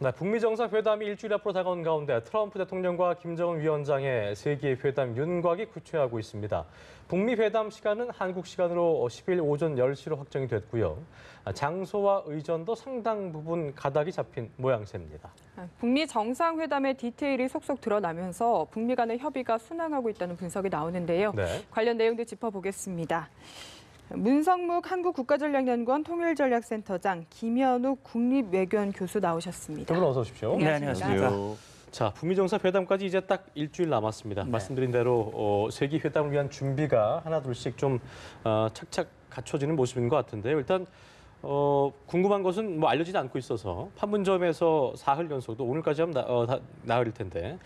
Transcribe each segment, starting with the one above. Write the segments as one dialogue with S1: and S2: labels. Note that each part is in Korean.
S1: 네, 북미 정상회담이 일주일 앞으로 다가온 가운데 트럼프 대통령과 김정은 위원장의 세계 회담 윤곽이 구체화하고 있습니다. 북미 회담 시간은 한국 시간으로 10일 오전 10시로 확정이 됐고요. 장소와 의전도 상당 부분 가닥이 잡힌 모양새입니다.
S2: 북미 정상회담의 디테일이 속속 드러나면서 북미 간의 협의가 순항하고 있다는 분석이 나오는데요.
S1: 네.
S2: 관련 내용들 짚어보겠습니다. 문성묵 한국국가전략연구원 통일전략센터장, 김현욱 국립외교원 교수 나오셨습니다.
S1: 두 분 어서 오십시오.
S2: 네, 안녕하십니까.
S1: 자, 북미 정상회담까지 이제 딱 일주일 남았습니다.
S3: 네.
S1: 말씀드린 대로 세계 회담을 위한 준비가 하나둘씩 좀 착착 갖춰지는 모습인 것 같은데요. 일단 궁금한 것은 뭐 알려지지 않고 있어서 판문점에서 사흘 연속도 오늘까지 하면 나흘일 텐데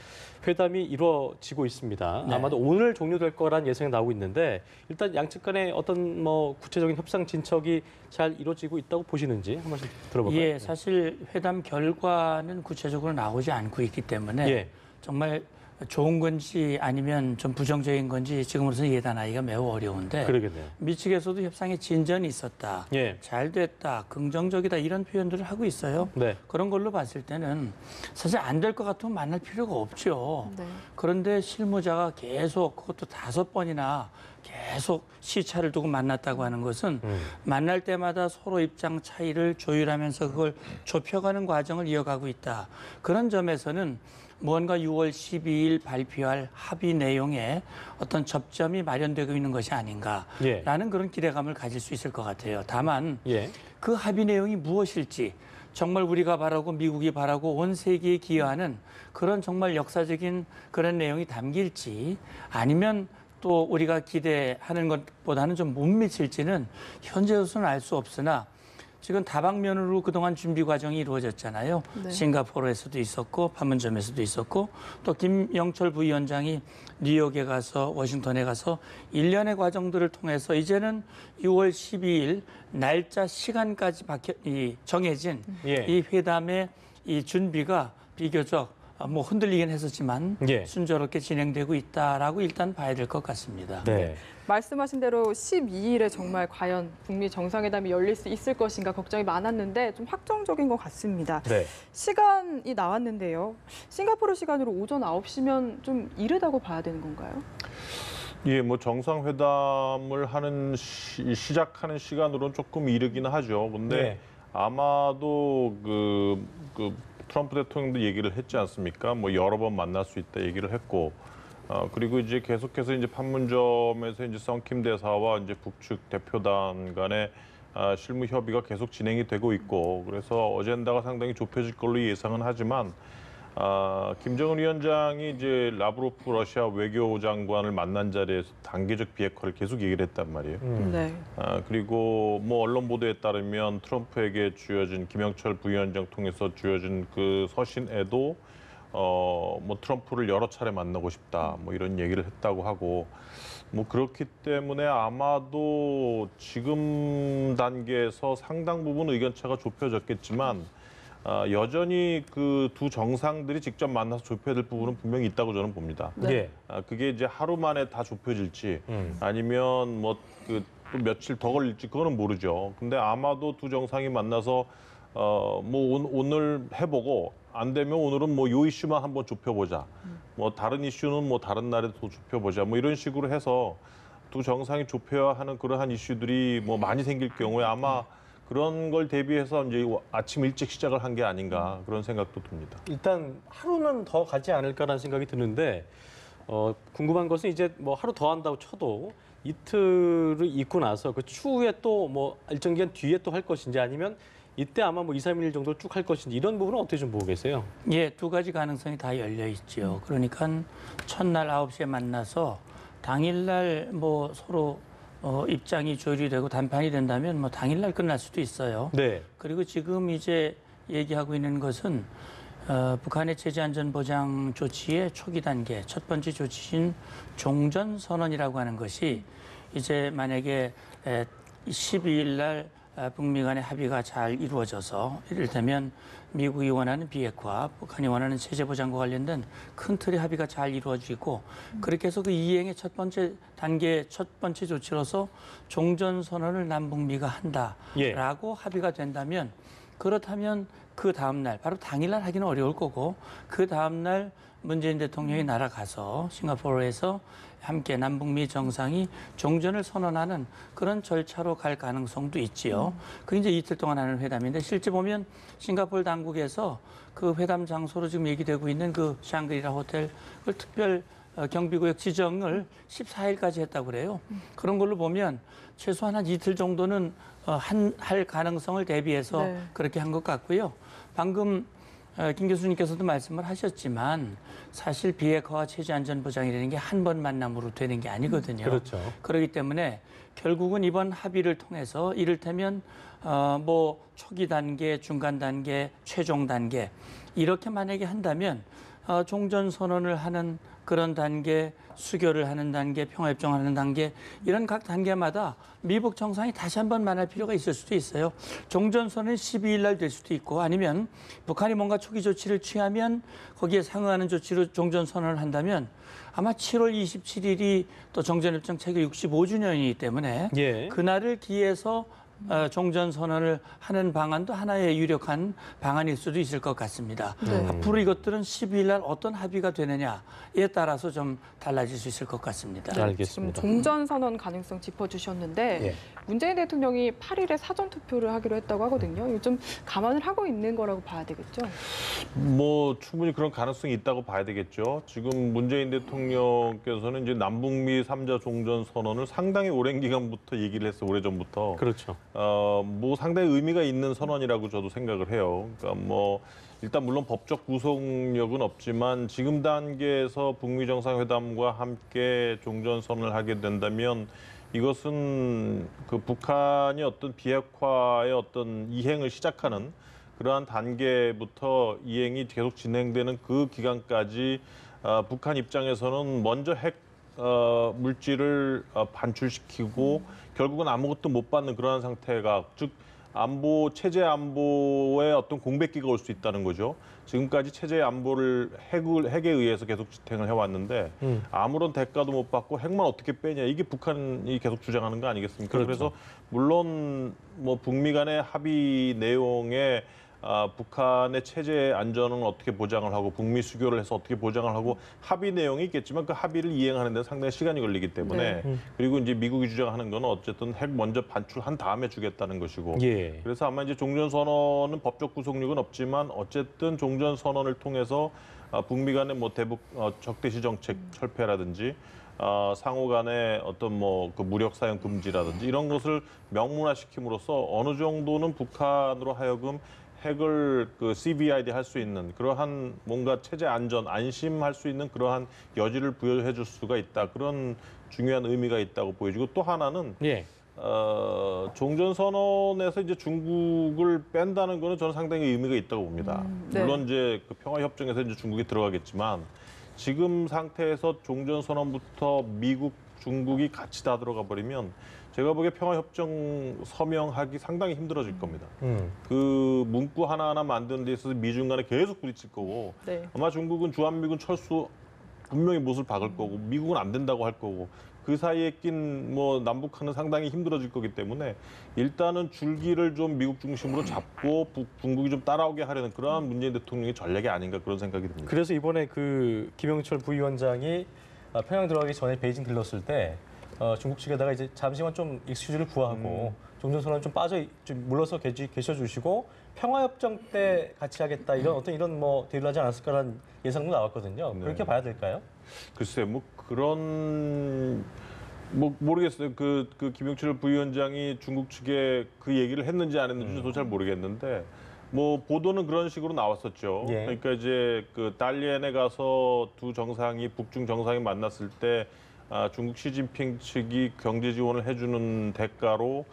S1: 회담이 이루어지고 있습니다.
S3: 네.
S1: 아마도 오늘 종료될 거란 예상이 나오고 있는데 일단 양측 간에 어떤 뭐 구체적인 협상 진척이 잘 이루어지고 있다고 보시는지 한 번씩 들어볼까요?
S3: 예, 사실 회담 결과는 구체적으로 나오지 않고 있기 때문에
S1: 예.
S3: 정말 좋은 건지 아니면 좀 부정적인 건지 지금으로서는 예단하기가 매우 어려운데
S1: 그러겠네요.
S3: 미측에서도 협상에 진전이 있었다,
S1: 예.
S3: 잘 됐다, 긍정적이다 이런 표현들을 하고 있어요.
S1: 네.
S3: 그런 걸로 봤을 때는 사실 안 될 것 같으면 만날 필요가 없죠.
S2: 네.
S3: 그런데 실무자가 계속 그것도 5번이나 계속 시차를 두고 만났다고 하는 것은 만날 때마다 서로 입장 차이를 조율하면서 그걸 좁혀가는 과정을 이어가고 있다. 그런 점에서는 무언가 6월 12일 발표할 합의 내용에 어떤 접점이 마련되고 있는 것이 아닌가라는 그런 기대감을 가질 수 있을 것 같아요. 다만
S1: 예.
S3: 그 합의 내용이 무엇일지 정말 우리가 바라고 미국이 바라고 온 세계에 기여하는 그런 정말 역사적인 그런 내용이 담길지 아니면 또 우리가 기대하는 것보다는 좀 못 미칠지는 현재로서는 알 수 없으나 지금 다방면으로 그동안 준비 과정이 이루어졌잖아요.
S2: 네.
S3: 싱가포르에서도 있었고 판문점에서도 있었고 또 김영철 부위원장이 뉴욕에 가서 워싱턴에 가서 일련의 과정들을 통해서 이제는 6월 12일 날짜 시간까지 정해진
S1: 예.
S3: 이 회담의 이 준비가 비교적 뭐 흔들리긴 했었지만
S1: 예.
S3: 순조롭게 진행되고 있다라고 일단 봐야 될 것 같습니다.
S1: 네.
S2: 말씀하신 대로 12일에 정말 과연 북미 정상회담이 열릴 수 있을 것인가 걱정이 많았는데 좀 확정적인 것 같습니다.
S1: 네.
S2: 시간이 나왔는데요. 싱가포르 시간으로 오전 9시면 좀 이르다고 봐야 되는 건가요?
S4: 예, 뭐 정상회담을 하는 시작하는 시간으로는 조금 이르기는 하죠. 근데
S1: 네.
S4: 아마도 그 트럼프 대통령도 얘기를 했지 않습니까? 뭐 여러 번 만날 수 있다 얘기를 했고, 그리고 이제 계속해서 이제 판문점에서 이제 썬킴 대사와 이제 북측 대표단 간의 실무 협의가 계속 진행이 되고 있고, 그래서 어젠다가 상당히 좁혀질 걸로 예상은 하지만. 김정은 위원장이 이제 라브로프 러시아 외교장관을 만난 자리에서 단계적 비핵화를 계속 얘기를 했단 말이에요.
S2: 네.
S4: 그리고 뭐 언론 보도에 따르면 트럼프에게 주어진 김영철 부위원장 통해서 주어진 그 서신에도 뭐 트럼프를 여러 차례 만나고 싶다 뭐 이런 얘기를 했다고 하고 뭐 그렇기 때문에 아마도 지금 단계에서 상당 부분 의견차가 좁혀졌겠지만. 여전히 그 두 정상들이 직접 만나서 좁혀야 될 부분은 분명히 있다고 저는 봅니다.
S1: 네.
S4: 그게 이제 하루 만에 다 좁혀질지 아니면 뭐 그 며칠 더 걸릴지 그거는 모르죠. 근데 아마도 두 정상이 만나서 뭐 오늘 해보고 안 되면 오늘은 뭐 요 이슈만 한번 좁혀보자. 뭐 다른 이슈는 뭐 다른 날에 더 좁혀보자. 뭐 이런 식으로 해서 두 정상이 좁혀야 하는 그러한 이슈들이 뭐 많이 생길 경우에 아마 그런 걸 대비해서 이제 아침 일찍 시작을 한 게 아닌가 그런 생각도 듭니다.
S1: 일단 하루는 더 가지 않을까라는 생각이 드는데 궁금한 것은 이제 뭐 하루 더 한다고 쳐도 이틀을 있고 나서 그 추후에 또 뭐 일정 기간 뒤에 또 할 것인지 아니면 이때 아마 뭐 2, 3일 정도 쭉 할 것인지 이런 부분은 어떻게 좀 보고 계세요?
S3: 예, 두 가지 가능성이 다 열려 있죠. 그러니까 첫날 9시에 만나서 당일날 뭐 서로 입장이 조율이 되고 단판이 된다면 뭐 당일날 끝날 수도 있어요.
S1: 네.
S3: 그리고 지금 이제 얘기하고 있는 것은 북한의 체제안전보장 조치의 초기 단계, 첫 번째 조치인 종전선언이라고 하는 것이 이제 만약에 12일 날 북미 간의 합의가 잘 이루어져서 이를테면 미국이 원하는 비핵화, 북한이 원하는 체제 보장과 관련된 큰 틀의 합의가 잘 이루어지고 그렇게 해서 그 이행의 첫 번째 단계, 첫 번째 조치로서 종전선언을 남북미가 한다라고 합의가 된다면 그렇다면 그 다음 날, 바로 당일날 하기는 어려울 거고 그 다음 날 문재인 대통령이 날아가서 싱가포르에서 함께 남북미 정상이 종전을 선언하는 그런 절차로 갈 가능성도 있지요. 그게 이제 이틀 동안 하는 회담인데 실제 보면 싱가포르 당국에서 그 회담 장소로 지금 얘기되고 있는 그 샹그리라 호텔 그 특별 경비구역 지정을 14일까지 했다고 그래요. 그런 걸로 보면 최소한 한 이틀 정도는 할 가능성을 대비해서
S2: 네.
S3: 그렇게 한 것 같고요. 방금 김 교수님께서도 말씀을 하셨지만 사실 비핵화와 체제안전보장이라는 게 한 번 만남으로 되는 게 아니거든요.
S1: 그렇죠.
S3: 그렇기 때문에 결국은 이번 합의를 통해서 이를테면 뭐 초기 단계, 중간 단계, 최종 단계 이렇게 만약에 한다면 종전 선언을 하는 그런 단계, 수교를 하는 단계, 평화협정하는 단계 이런 각 단계마다 미북 정상이 다시 한번 만날 필요가 있을 수도 있어요. 종전선언은 12일 날 될 수도 있고 아니면 북한이 뭔가 초기 조치를 취하면 거기에 상응하는 조치로 종전선언을 한다면 아마 7월 27일이 또 정전협정 체결 65주년이기 때문에
S1: 예.
S3: 그날을 기해서 종전선언을 하는 방안도 하나의 유력한 방안일 수도 있을 것 같습니다.
S2: 네.
S3: 앞으로 이것들은 12일 날 어떤 합의가 되느냐에 따라서 좀 달라질 수 있을 것 같습니다.
S1: 네. 알겠습니다.
S2: 지금 종전 선언 가능성 짚어주셨는데
S1: 예.
S2: 문재인 대통령이 8일에 사전 투표를 하기로 했다고 하거든요. 이거 좀 감안을 하고 있는 거라고 봐야 되겠죠.
S4: 뭐 충분히 그런 가능성이 있다고 봐야 되겠죠. 지금 문재인 대통령께서는 이제 남북미 3자 종전 선언을 상당히 오랜 기간부터 얘기를 했어, 오래전부터.
S1: 그렇죠.
S4: 뭐 상당히 의미가 있는 선언이라고 저도 생각을 해요. 그러니까 뭐 일단 물론 법적 구속력은 없지만 지금 단계에서 북미 정상회담과 함께 종전 선언을 하게 된다면 이것은 그 북한이 어떤 비핵화의 어떤 이행을 시작하는 그러한 단계부터 이행이 계속 진행되는 그 기간까지 북한 입장에서는 먼저 핵 물질을 반출시키고 결국은 아무것도 못 받는 그러한 상태가 즉 안보 체제 안보의 어떤 공백기가 올 수 있다는 거죠. 지금까지 체제 안보를 핵에 의해서 계속 지탱을 해왔는데 아무런 대가도 못 받고 핵만 어떻게 빼냐 이게 북한이 계속 주장하는 거 아니겠습니까?
S1: 그렇죠.
S4: 그래서 물론 뭐 북미 간의 합의 내용에 북한의 체제 안전은 어떻게 보장을 하고 북미 수교를 해서 어떻게 보장을 하고 합의 내용이 있겠지만 그 합의를 이행하는 데는 상당히 시간이 걸리기 때문에 그리고 이제 미국이 주장하는 거는 어쨌든 핵 먼저 반출한 다음에 주겠다는 것이고
S1: 예.
S4: 그래서 아마 이제 종전 선언은 법적 구속력은 없지만 어쨌든 종전 선언을 통해서 북미 간의 뭐 대북 적대시 정책 철폐라든지 상호 간의 어떤 뭐 그 무력 사용 금지라든지 이런 것을 명문화시킴으로써 어느 정도는 북한으로 하여금 핵을 그 CVID 할 수 있는 그러한 뭔가 체제 안전 안심할 수 있는 그러한 여지를 부여해 줄 수가 있다. 그런 중요한 의미가 있다고 보여지고 또 하나는
S1: 예.
S4: 종전 선언에서 이제 중국을 뺀다는 거는 저는 상당히 의미가 있다고 봅니다.
S2: 네.
S4: 물론 이제 그 평화 협정에서 이제 중국이 들어가겠지만 지금 상태에서 종전 선언부터 미국, 중국이 같이 다 들어가 버리면 제가 보기에 평화협정 서명하기 상당히 힘들어질 겁니다. 그 문구 하나하나 만드는 데 있어서 미중 간에 계속 부딪힐 거고
S2: 네.
S4: 아마 중국은 주한미군 철수 분명히 못을 박을 거고 미국은 안 된다고 할 거고 그 사이에 낀 뭐 남북한은 상당히 힘들어질 거기 때문에 일단은 줄기를 좀 미국 중심으로 잡고 중국이 좀 따라오게 하려는 그러한 문재인 대통령의 전략이 아닌가 그런 생각이 듭니다.
S1: 그래서 이번에 그 김영철 부위원장이 평양 들어가기 전에 베이징 들렀을 때 중국 측에다가 이제 잠시만 좀 익스큐즈를 구하고 종전선언 좀 좀 물러서 계셔 주시고 평화협정 때 같이 하겠다 이런 뭐 대우를 하지 않았을까라는 예상도 나왔거든요.
S4: 네.
S1: 그렇게 봐야 될까요?
S4: 글쎄, 뭐 그런 뭐 모르겠어요. 그 김영철 부위원장이 중국 측에 그 얘기를 했는지 안 했는지 저도 잘 모르겠는데 뭐 보도는 그런 식으로 나왔었죠.
S1: 예.
S4: 그러니까 이제 그 달리엔에 가서 두 정상이 북중 정상이 만났을 때 중국 시진핑 측이 경제 지원을 해주는 대가로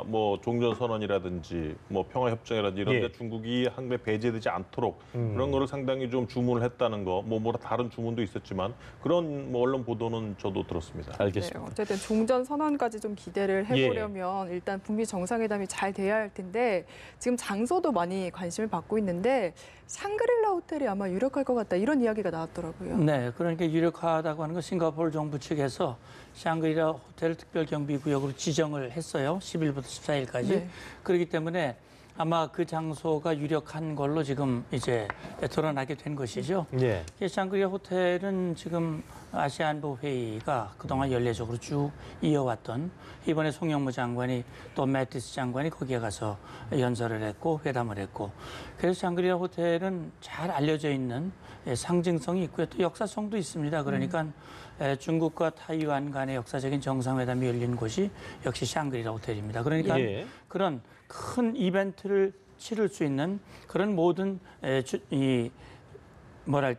S4: 뭐 종전 선언이라든지 뭐 평화 협정이라든지 이런 데
S1: 예.
S4: 중국이 항배 배제되지 않도록 그런 거를 상당히 좀 주문을 했다는 거, 뭐 다른 주문도 있었지만 그런 뭐 언론 보도는 저도 들었습니다.
S1: 알겠습니다.
S2: 네, 어쨌든 종전 선언까지 좀 기대를 해보려면 일단 북미 정상회담이 잘 돼야 할 텐데 지금 장소도 많이 관심을 받고 있는데 샹그릴라 호텔이 아마 유력할 것 같다 이런 이야기가 나왔더라고요.
S3: 네, 그러니까 유력하다고 하는 건 싱가포르 정부 측에서 샹그리라 호텔 특별경비구역으로 지정을 했어요. 10일부터 14일까지.
S2: 네.
S3: 그렇기 때문에 아마 그 장소가 유력한 걸로 지금 이제 드러나게 된 것이죠.
S1: 예.
S3: 샹그리라 호텔은 지금 아시아안보 회의가 그동안 연례적으로 쭉 이어왔던, 이번에 송영무 장관이 또 매티스 장관이 거기에 가서 연설을 했고 회담을 했고, 그래서 샹그리라 호텔은 잘 알려져 있는 상징성이 있고요. 또 역사성도 있습니다. 그러니까 중국과 타이완 간의 역사적인 정상회담이 열린 곳이 역시 샹그리라 호텔입니다. 그러니까
S1: 예.
S3: 그런 큰 이벤트를 치를 수 있는 그런 모든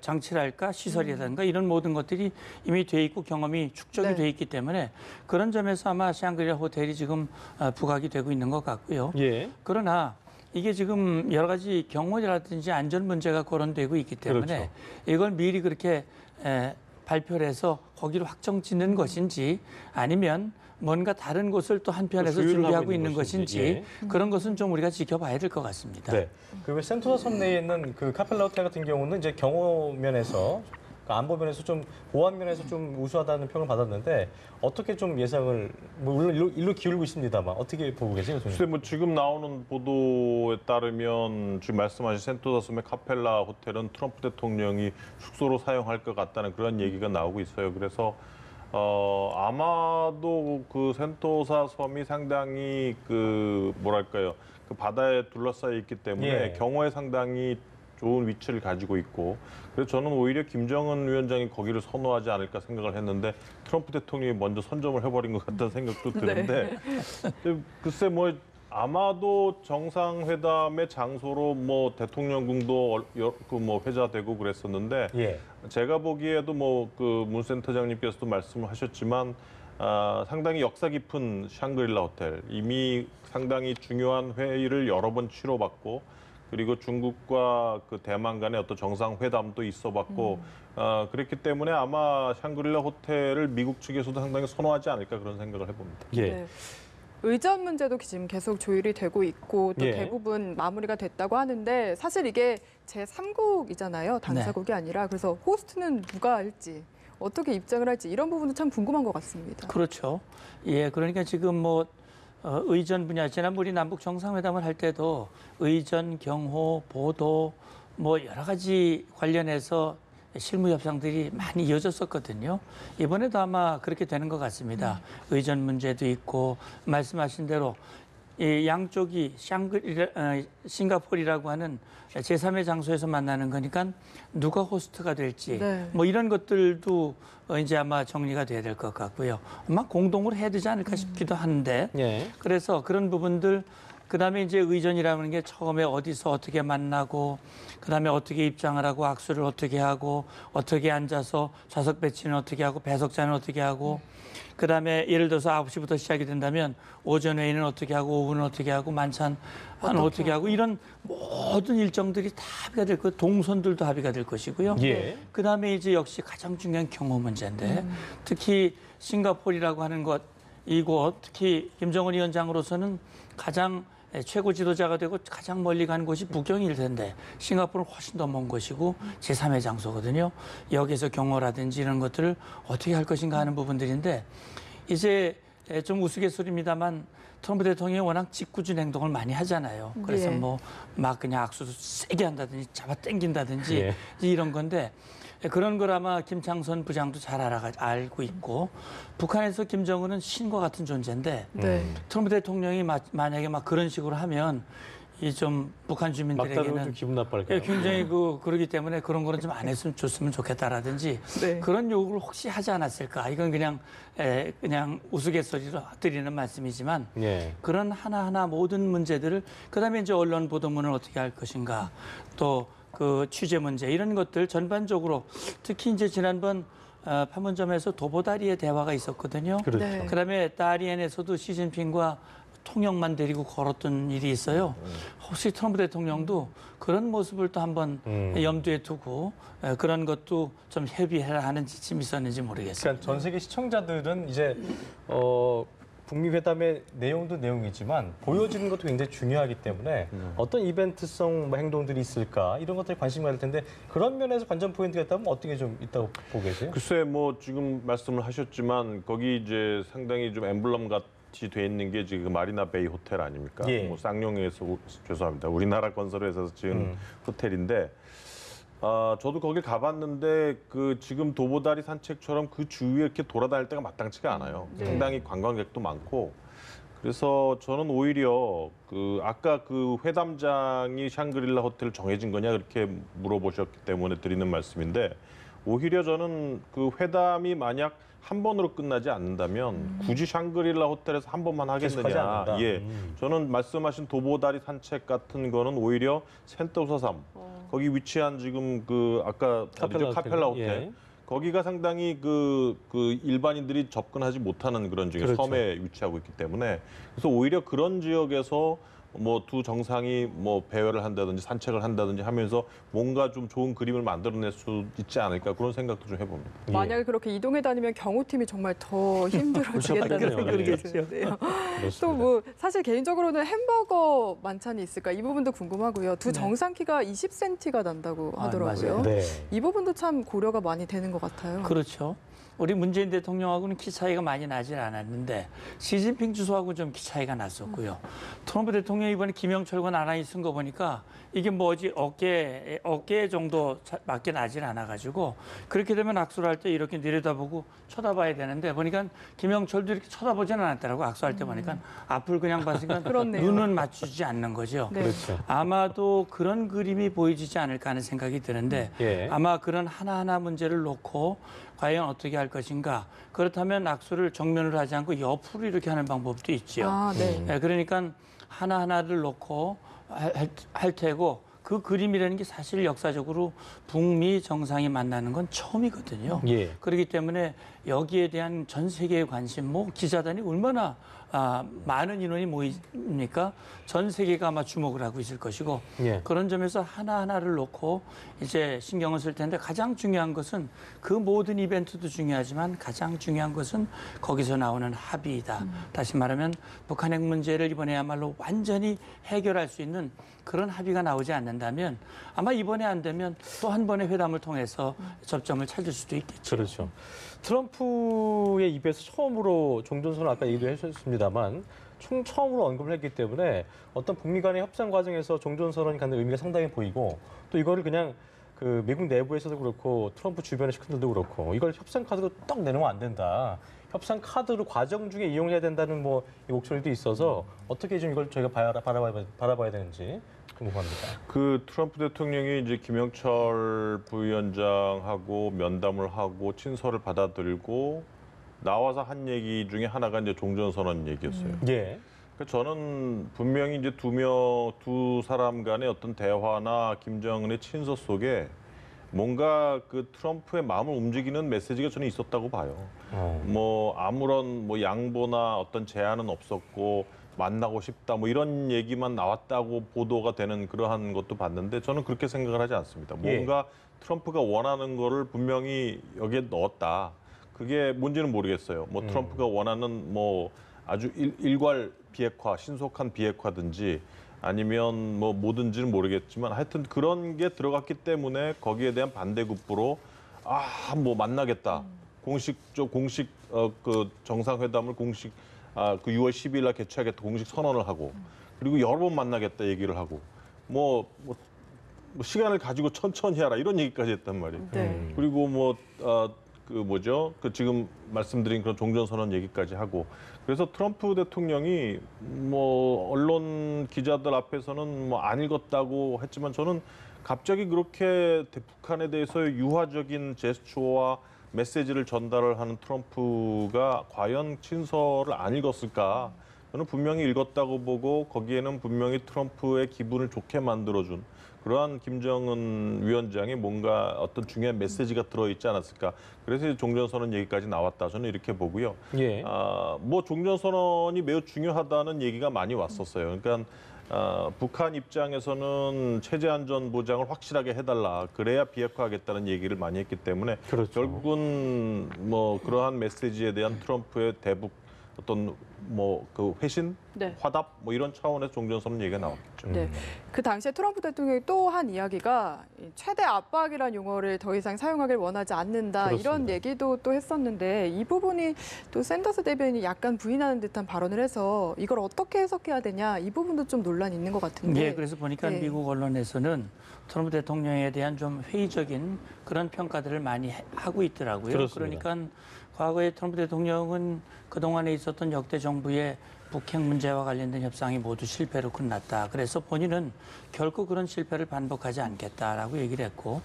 S3: 장치랄까 시설이라든가 이런 모든 것들이 이미 돼 있고 경험이 축적이
S2: 네.
S3: 돼 있기 때문에 그런 점에서 아마 샹그리라 호텔이 지금 부각이 되고 있는 것 같고요.
S1: 예.
S3: 그러나 이게 지금 여러 가지 경호라든지 안전 문제가 거론되고 있기 때문에
S1: 그렇죠.
S3: 이걸 미리 그렇게 발표를 해서 거기로 확정 짓는 것인지 아니면 뭔가 다른 곳을 또 한편에서
S1: 수유를
S3: 준비하고
S1: 하고
S3: 있는
S1: 있는
S3: 것인지
S1: 것인지,
S3: 그런 것은 좀 우리가 지켜봐야 될 것 같습니다.
S1: 네. 그리고 센토사 섬 내에 있는 그 카펠라 호텔 같은 경우는 이제 경호 면에서, 그러니까 안보 면에서 좀 보안 면에서 좀 우수하다는 평을 받았는데 어떻게 좀 예상을 뭐 물론 일로 기울고 있습니다만 어떻게 보고 계세요,
S4: 글쎄 뭐 지금 나오는 보도에 따르면 지금 말씀하신 센토사 섬의 카펠라 호텔은 트럼프 대통령이 숙소로 사용할 것 같다는 그런 얘기가 나오고 있어요. 그래서 아마도 그 센토사 섬이 상당히 그 뭐랄까요, 그 바다에 둘러싸여 있기 때문에
S1: 예.
S4: 경호에 상당히 좋은 위치를 가지고 있고, 그래서 저는 오히려 김정은 위원장이 거기를 선호하지 않을까 생각을 했는데 트럼프 대통령이 먼저 선점을 해버린 것 같다는 생각도 드는데 글쎄 뭐 아마도 정상회담의 장소로 뭐 대통령궁도 그 뭐 회자되고 그랬었는데
S1: 예.
S4: 제가 보기에도 뭐 그 문 센터장님께서도 말씀을 하셨지만 상당히 역사 깊은 샹그릴라 호텔, 이미 상당히 중요한 회의를 여러 번 치러봤고, 그리고 중국과 그 대만 간의 어떤 정상회담도 있어봤고, 그랬기 때문에 아마 샹그릴라 호텔을 미국 측에서도 상당히 선호하지 않을까 그런 생각을 해봅니다.
S1: 예.
S2: 네. 의전 문제도 지금 계속 조율이 되고 있고 또
S1: 예.
S2: 대부분 마무리가 됐다고 하는데 사실 이게 제3국이잖아요. 당사국이 아니라. 그래서 호스트는 누가 할지 어떻게 입장을 할지 이런 부분도 참 궁금한 것 같습니다.
S3: 그렇죠. 예, 그러니까 지금 뭐 의전 분야, 지난번 우리 남북 정상회담을 할 때도 의전, 경호, 보도 뭐 여러 가지 관련해서 실무 협상들이 많이 이어졌었거든요. 이번에도 아마 그렇게 되는 것 같습니다. 의전 문제도 있고 말씀하신 대로 이 양쪽이 싱가포르라고 하는 제3의 장소에서 만나는 거니까 누가 호스트가 될지
S2: 네.
S3: 뭐 이런 것들도 이제 아마 정리가 돼야 될 것 같고요. 아마 공동으로 해야 되지 않을까 싶기도 한데
S1: 예.
S3: 그래서 그런 부분들, 그다음에 이제 의전이라는 게 처음에 어디서 어떻게 만나고 그다음에 어떻게 입장을 하고 악수를 어떻게 하고 어떻게 앉아서 좌석 배치는 어떻게 하고 배석자는 어떻게 하고 그다음에 예를 들어서 9시부터 시작이 된다면 오전 회의는 어떻게 하고 오후는 어떻게 하고 만찬은 어떻게 하고 이런 모든 일정들이 다 합의가 될 것, 동선들도 합의가 될 것이고요.
S1: 예.
S3: 그다음에 이제 역시 가장 중요한 경호 문제인데 특히 싱가포르라고 하는 것, 이곳 특히 김정은 위원장으로서는 가장 최고 지도자가 되고 가장 멀리 간 곳이 북경일 텐데 싱가포르는 훨씬 더 먼 곳이고 제3의 장소거든요. 여기서 경호라든지 이런 것들을 어떻게 할 것인가 하는 부분들인데 이제 좀 우스갯소리입니다만 트럼프 대통령이 워낙 짓궂은 행동을 많이 하잖아요. 그래서
S2: 예.
S3: 뭐 막 그냥 악수도 세게 한다든지 잡아 당긴다든지
S1: 예.
S3: 이런 건데 그런 걸 아마 김창선 부장도 잘 알고 있고 북한에서 김정은은 신과 같은 존재인데
S2: 네.
S3: 트럼프 대통령이 만약에 막 그런 식으로 하면 이 좀 북한
S1: 막다르고 좀
S3: 주민들에게는
S1: 기분 나빠할까요?
S3: 굉장히 그러기 때문에 그런 거는 좀 안 했으면 좋으면 좋겠다라든지
S2: 네.
S3: 그런 요구를 혹시 하지 않았을까? 이건 그냥 우스갯소리로 드리는 말씀이지만
S1: 예.
S3: 그런 하나하나 모든 문제들을 그다음에 이제 언론 보도문을 어떻게 할 것인가 또 그 취재 문제 이런 것들 전반적으로 특히 이제 지난번 판문점에서 도보다리의 대화가 있었거든요.
S1: 그렇죠.
S2: 네.
S3: 그다음에 다리엔에서도 시진핑과 통역만 데리고 걸었던 일이 있어요. 혹시 트럼프 대통령도 그런 모습을 또 한번 염두에 두고 그런 것도 좀 협의해라 하는 지침이 있었는지 모르겠어요.
S1: 그러니까 전 세계 시청자들은 이제 북미 회담의 내용도 내용이지만 보여지는 것도 굉장히 중요하기 때문에 어떤 이벤트성 뭐 행동들이 있을까 이런 것들에 관심이 많을 텐데 그런 면에서 관전 포인트가 있다면 어떻게 좀 있다고 보고 계세요?
S4: 글쎄 뭐 지금 말씀을 하셨지만 거기 이제 상당히 좀 엠블럼 돼 있는 게 지금 마리나 베이 호텔 아닙니까?
S1: 예.
S4: 뭐 쌍용에서 죄송합니다. 우리나라 건설회사에서 지은 호텔인데 저도 거길 가봤는데 그 지금 도보다리 산책처럼 그 주위에 이렇게 돌아다닐 때가 마땅치가 않아요.
S2: 네.
S4: 상당히 관광객도 많고 그래서 저는 오히려 그 아까 그 회담장이 샹그릴라 호텔 정해진 거냐 그렇게 물어보셨기 때문에 드리는 말씀인데 오히려 저는 그 회담이 만약 한 번으로 끝나지 않는다면 굳이 샹그릴라 호텔에서 한 번만
S1: 계속하지
S4: 하겠느냐.
S1: 않는다.
S4: 예, 저는 말씀하신 도보다리 산책 같은 거는 오히려 센토사 섬 거기 위치한 지금 그 아까 어디죠? 카펠라 호텔.
S1: 예.
S4: 거기가 상당히 그 일반인들이 접근하지 못하는 그런 지역
S1: 그렇죠.
S4: 섬에 위치하고 있기 때문에 그래서 오히려 그런 지역에서 뭐 두 정상이 뭐 배회를 한다든지 산책을 한다든지 하면서 뭔가 좀 좋은 그림을 만들어낼 수 있지 않을까 그런 생각도 좀 해봅니다.
S1: 예.
S2: 만약에 그렇게 이동해 다니면 경호팀이 정말 더 힘들어지겠다는
S1: 그렇죠.
S2: 생각이
S1: 예.
S2: 드는데요.
S1: 그렇습니다.
S2: 또 뭐 사실 개인적으로는 햄버거 만찬이 있을까 이 부분도 궁금하고요. 두 정상 키가 20cm가 난다고
S3: 아,
S2: 하더라고요.
S3: 맞아요.
S1: 네.
S2: 이 부분도 참 고려가 많이 되는 것 같아요.
S3: 그렇죠. 우리 문재인 대통령하고는 키 차이가 많이 나질 않았는데 시진핑 주석하고 좀 키 차이가 났었고요. 트럼프 대통령이 이번에 김영철과 나란히 쓴 거 보니까 이게 뭐지 어깨 정도 밖에 나질 않아가지고 그렇게 되면 악수를 할 때 이렇게 내려다보고 쳐다봐야 되는데 보니까 김영철도 이렇게 쳐다보지는 않았더라고 악수할 때 보니까 앞을 그냥 봤으니까
S2: 그렇네요.
S3: 눈은 맞추지 않는 거죠.
S2: 네.
S1: 그렇죠.
S3: 아마도 그런 그림이 보여지지 않을까 하는 생각이 드는데
S1: 예.
S3: 아마 그런 하나하나 문제를 놓고 과연 어떻게 할 것인가. 그렇다면 악수를 정면으로 하지 않고 옆으로 이렇게 하는 방법도 있지요.
S2: 아, 네.
S3: 예, 그러니까 하나하나를 놓고 할 테고 그 그림이라는 게 사실 역사적으로 북미 정상이 만나는 건 처음이거든요.
S1: 예.
S3: 그렇기 때문에 여기에 대한 전 세계의 관심, 뭐 기자단이 얼마나 많은 인원이 모입니까? 전 세계가 아마 주목을 하고 있을 것이고
S1: 예.
S3: 그런 점에서 하나하나를 놓고 이제 신경을 쓸 텐데 가장 중요한 것은 그 모든 이벤트도 중요하지만 가장 중요한 것은 거기서 나오는 합의이다. 다시 말하면 북한 핵 문제를 이번에야말로 완전히 해결할 수 있는 그런 합의가 나오지 않는다면 아마 이번에 안 되면 또 한 번의 회담을 통해서 접점을 찾을 수도 있겠죠.
S1: 그렇죠. 트럼프의 입에서 처음으로 종전선언 아까 얘기도 해주셨습니다만 처음으로 언급을 했기 때문에 어떤 북미 간의 협상 과정에서 종전선언이 갖는 의미가 상당히 보이고 또 이거를 그냥 그 미국 내부에서도 그렇고 트럼프 주변의 식구들도 그렇고 이걸 협상 카드로 떡 내놓으면 안 된다. 협상 카드로 과정 중에 이용해야 된다는 뭐 이 목소리도 있어서 어떻게 좀 이걸 저희가 바라봐야 되는지 궁금합니다.
S4: 그 트럼프 대통령이 이제 김영철 부위원장하고 면담을 하고 친서를 받아들이고 나와서 한 얘기 중에 하나가 이제 종전선언 얘기였어요.
S1: 예.
S4: 그러니까 저는 분명히 이제 두 사람 간의 어떤 대화나 김정은의 친서 속에 뭔가 그 트럼프의 마음을 움직이는 메시지가 저는 있었다고 봐요. 뭐 아무런 뭐 양보나 어떤 제안은 없었고 만나고 싶다 뭐 이런 얘기만 나왔다고 보도가 되는 그러한 것도 봤는데 저는 그렇게 생각을 하지 않습니다. 뭔가 트럼프가 원하는 거를 분명히 여기에 넣었다. 그게 뭔지는 모르겠어요. 뭐 트럼프가 원하는 뭐 아주 일괄 비핵화, 신속한 비핵화든지 아니면 뭐 뭐든지는 모르겠지만 하여튼 그런 게 들어갔기 때문에 거기에 대한 반대급부로 뭐 만나겠다. 공식 그 정상회담을 공식 그 6월 10일 날 개최하겠다 공식 선언을 하고 그리고 여러 번 만나겠다 얘기를 하고 뭐 시간을 가지고 천천히 하라 이런 얘기까지 했단 말이에요.
S2: 네.
S4: 그리고 그 지금 말씀드린 그런 종전선언 얘기까지 하고 그래서 트럼프 대통령이 뭐 언론 기자들 앞에서는 뭐 안 읽었다고 했지만 저는 갑자기 그렇게 북한에 대해서의 유화적인 제스처와 메시지를 전달을 하는 트럼프가 과연 친서를 안 읽었을까? 저는 분명히 읽었다고 보고 거기에는 분명히 트럼프의 기분을 좋게 만들어준 그러한 김정은 위원장의 뭔가 어떤 중요한 메시지가 들어있지 않았을까. 그래서 종전선언 얘기까지 나왔다. 저는 이렇게 보고요.
S1: 예.
S4: 뭐 종전선언이 매우 중요하다는 얘기가 많이 왔었어요. 그러니까 북한 입장에서는 체제 안전 보장을 확실하게 해달라. 그래야 비핵화하겠다는 얘기를 많이 했기 때문에
S1: 그렇죠.
S4: 결국은 뭐 그러한 메시지에 대한 트럼프의 대북 어떤 뭐 그 회신,
S2: 네.
S4: 화답 뭐 이런 차원에서 종전선언 얘기가 나왔겠죠.
S2: 네. 그 당시에 트럼프 대통령이 또 한 이야기가 이 최대 압박이라는 용어를 더 이상 사용하길 원하지 않는다 이런
S1: 그렇습니다.
S2: 얘기도 또 했었는데 이 부분이 또 샌더스 대변인이 약간 부인하는 듯한 발언을 해서 이걸 어떻게 해석해야 되냐 이 부분도 좀 논란이 있는 것 같은데.
S3: 예, 그래서 보니까
S2: 네.
S3: 미국 언론에서는 트럼프 대통령에 대한 좀 회의적인 그런 평가들을 많이 하고 있더라고요.
S1: 그렇습니다.
S3: 그러니까 과거에 트럼프 대통령은 그동안에 있었던 역대 정부의 북핵 문제와 관련된 협상이 모두 실패로 끝났다. 그래서 본인은 결코 그런 실패를 반복하지 않겠다라고 얘기를 했고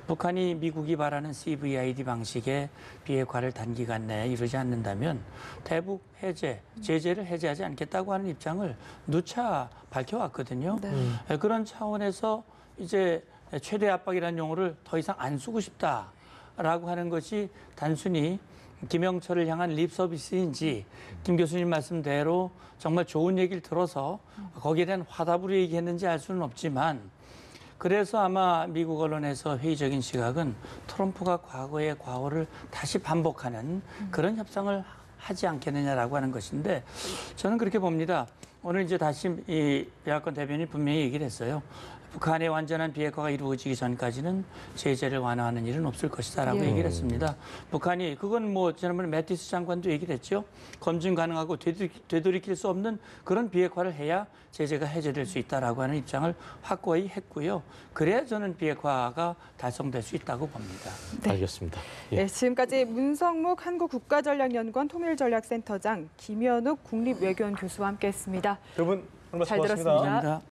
S3: 북한이 미국이 바라는 CVID 방식의 비핵화를 단기간 내에 이루지 않는다면 대북 해제, 제재를 해제하지 않겠다고 하는 입장을 누차 밝혀왔거든요.
S2: 네.
S3: 그런 차원에서 이제 최대 압박이라는 용어를 더 이상 안 쓰고 싶다라고 하는 것이 단순히 김영철을 향한 립 서비스인지 김 교수님 말씀대로 정말 좋은 얘기를 들어서 거기에 대한 화답으로 얘기했는지 알 수는 없지만 그래서 아마 미국 언론에서 회의적인 시각은 트럼프가 과거의 과오를 다시 반복하는 그런 협상을 하지 않겠느냐라고 하는 것인데 저는 그렇게 봅니다. 오늘 이제 다시 이 백악관 대변인이 분명히 얘기를 했어요. 북한의 완전한 비핵화가 이루어지기 전까지는 제재를 완화하는 일은 없을 것이다라고
S2: 예.
S3: 얘기를 했습니다. 북한이 그건 뭐 지난번에 매티스 장관도 얘기를 했죠. 검증 가능하고 되돌이킬 수 없는 그런 비핵화를 해야 제재가 해제될 수 있다라고 하는 입장을 확고히 했고요. 그래야 저는 비핵화가 달성될 수 있다고 봅니다.
S2: 네.
S1: 알겠습니다. 예.
S2: 네, 지금까지 문성묵 한국국가전략연구원 통일전략센터장 김현욱 국립외교원 교수와 함께했습니다.
S1: 두 분 오늘
S2: 잘
S1: 수고하셨습니다.
S2: 들었습니다.
S3: 감사합니다.